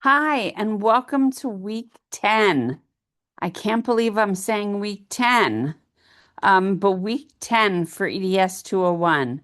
Hi, and welcome to week 10. I can't believe I'm saying week 10, but week 10 for EDS 201.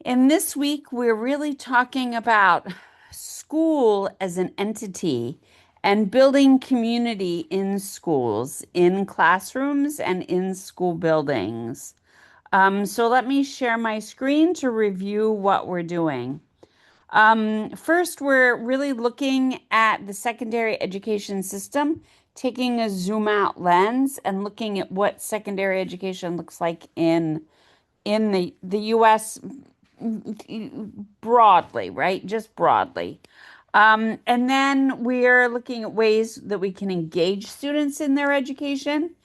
In this week, we're really talking about school as an entity and building community in schools, in classrooms, and in school buildings. So let me share my screen to review what we're doing. First, we're really looking at the secondary education system, taking a zoom out lens and looking at what secondary education looks like in the US broadly, right? Just broadly. And then we're looking at ways that we can engage students in their education,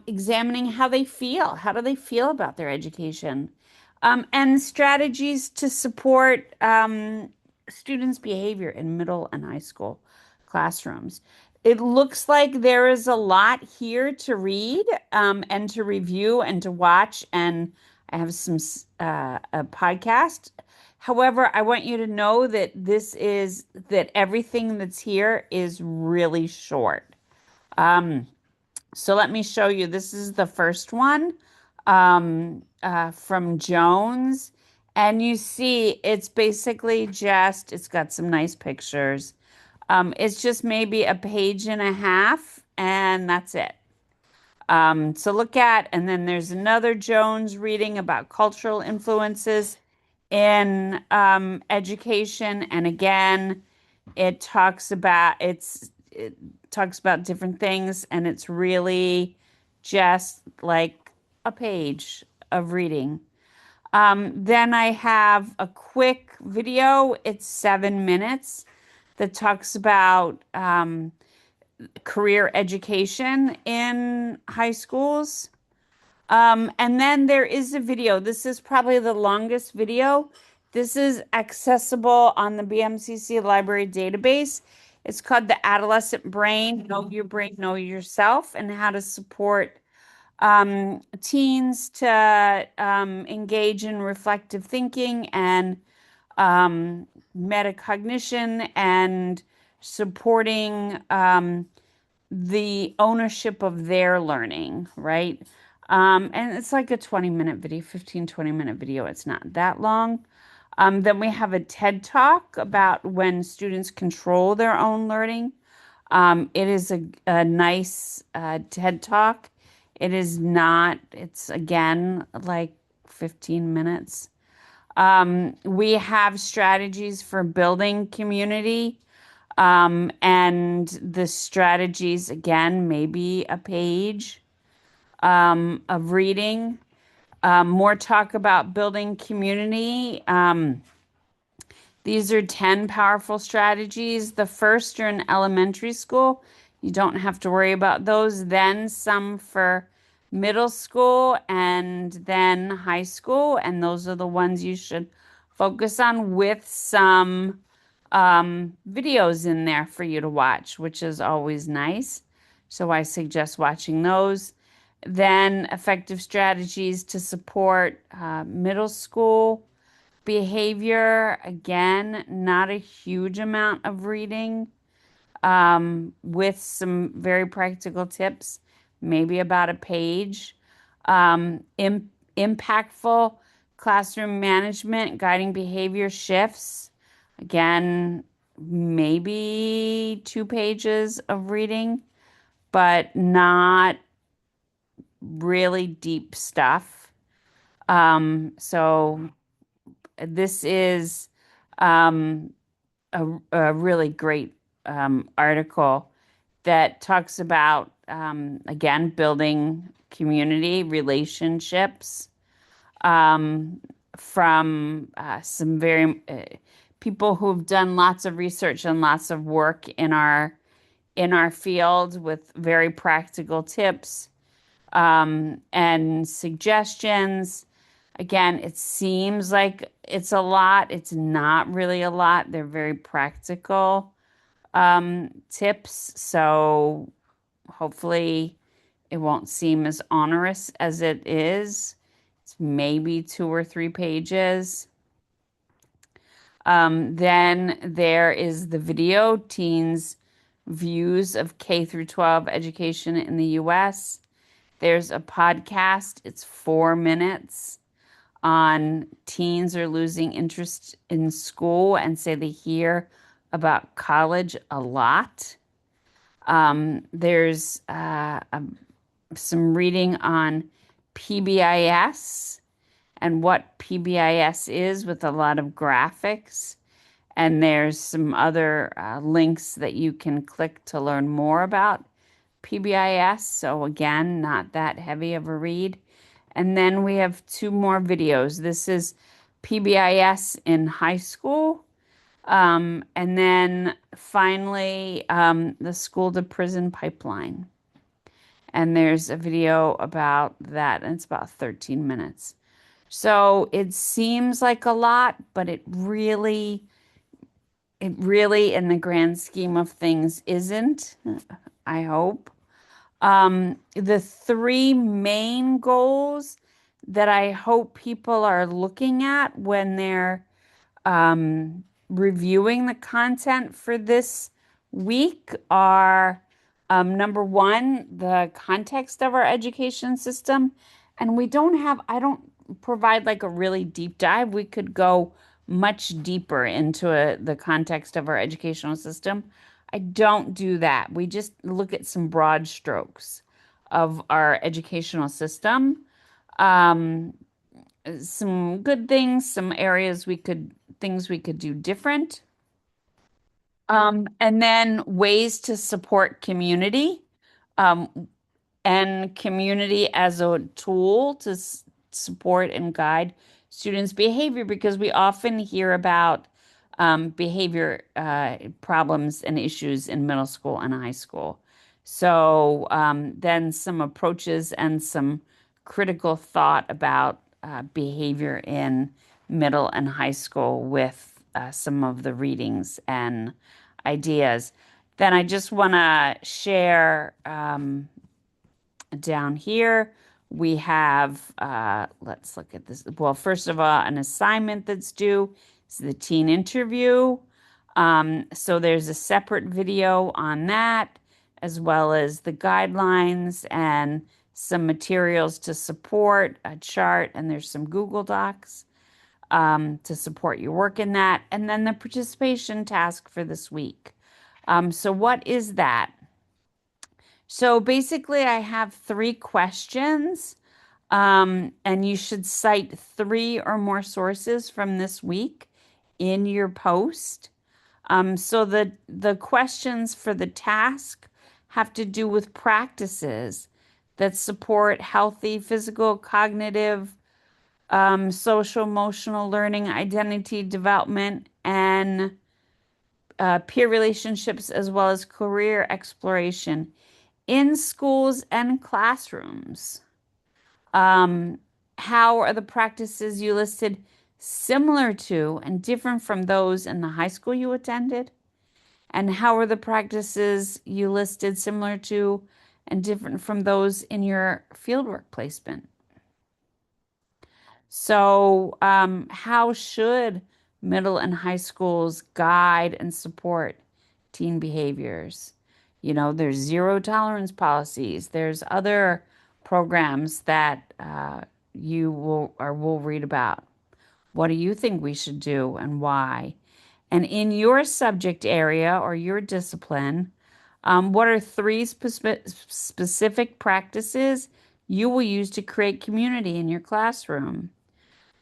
examining how they feel. How do they feel about their education? And strategies to support students' behavior in middle and high school classrooms. It looks like there is a lot here to read and to review and to watch, and I have some a podcast. However, I want you to know that that everything that's here is really short. Um, so let me show you. This is the first one from Jones. And you see, it's basically just, it's got some nice pictures. It's just maybe a page and a half, and that's it. So look at, and then there's another Jones reading about cultural influences in education. And again, it talks about different things, and it's really just like a page of reading. Then I have a quick video. It's 7 minutes that talks about career education in high schools. And then there is a video. This is probably the longest video. This is accessible on the BMCC library database. It's called The Adolescent Brain, Know Your Brain, Know Yourself, and how to support teens to engage in reflective thinking and um, metacognition and supporting the ownership of their learning, right? And it's like a 20-minute video, 15-20 minute video. It's not that long. Then we have a TED Talk about when students control their own learning. It is a nice TED Talk. It is not, it's again like 15 minutes. We have strategies for building community. And the strategies, again, maybe a page of reading. More talk about building community. These are 10 powerful strategies. The first are in elementary school. You don't have to worry about those. Then some for middle school and then high school. And those are the ones you should focus on with some videos in there for you to watch, which is always nice. So I suggest watching those. Then effective strategies to support middle school behavior. Again, not a huge amount of reading with some very practical tips, maybe about a page. Impactful classroom management, guiding behavior shifts. Again, maybe 2 pages of reading, but not really deep stuff. So this is um, a really great article that talks about, again, building community relationships from some very people who've done lots of research and lots of work in our field with very practical tips and suggestions. Again, it seems like it's a lot. It's not really a lot. They're very practical tips. So hopefully it won't seem as onerous as it is. It's maybe 2 or 3 pages. Then there is the video, Teens' Views of K through 12 Education in the US. There's a podcast, it's 4 minutes on teens are losing interest in school and say they hear about college a lot. There's some reading on PBIS and what PBIS is with a lot of graphics. And there's some other links that you can click to learn more about PBIS. So, again, not that heavy of a read. And then we have two more videos. This is PBIS in high school. And then finally, the school to prison pipeline. And there's a video about that, and it's about 13 minutes. So it seems like a lot, but it really, in the grand scheme of things, isn't, I hope. The three main goals that I hope people are looking at when they're reviewing the content for this week are number one, the context of our education system. And I don't provide like a really deep dive. We could go much deeper into the context of our educational system. I don't do that. We just look at some broad strokes of our educational system. Um, some good things, some areas things we could do different. And then ways to support community. Um, and community as a tool to support and guide students' behavior because we often hear about behavior problems and issues in middle school and high school. So then some approaches and some critical thought about behavior in middle and high school with some of the readings and ideas. Then I just want to share down here, we have, let's look at this. Well, first of all, an assignment that's due is the teen interview. So there's a separate video on that, as well as the guidelines and some materials to support a chart, and there's some Google Docs to support your work in that. And then the participation task for this week. So what is that? So basically, I have three questions, and you should cite three or more sources from this week in your post. So the questions for the task have to do with practices that support healthy physical, cognitive, social, emotional learning, identity development, and peer relationships, as well as career exploration in schools and classrooms. Um, how are the practices you listed similar to and different from those in the high school you attended? And how are the practices you listed similar to and different from those in your fieldwork placement? So, how should middle and high schools guide and support teen behaviors? There's zero tolerance policies. There's other programs that you will read about. What do you think we should do and why? And in your subject area or your discipline, what are three specific practices you will use to create community in your classroom?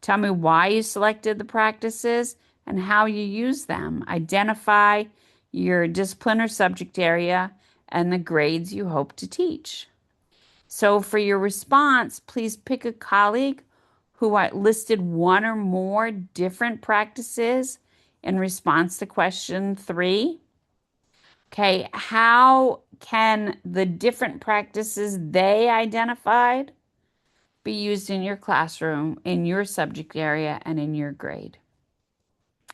Tell me why you selected the practices and how you use them. Identify your discipline or subject area and the grades you hope to teach. So for your response, please pick a colleague who listed one or more different practices in response to question 3. Okay, how can the different practices they identified be used in your classroom, in your subject area, and in your grade?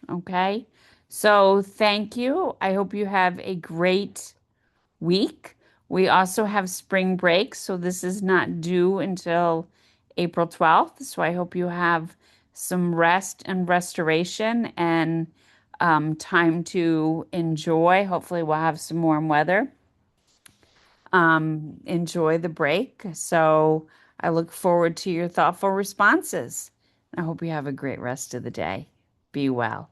Okay, so thank you. I hope you have a great week. We also have spring break, so this is not due until April 12th. So I hope you have some rest and restoration and time to enjoy. Hopefully, we'll have some warm weather. Enjoy the break. So I look forward to your thoughtful responses. I hope you have a great rest of the day. Be well.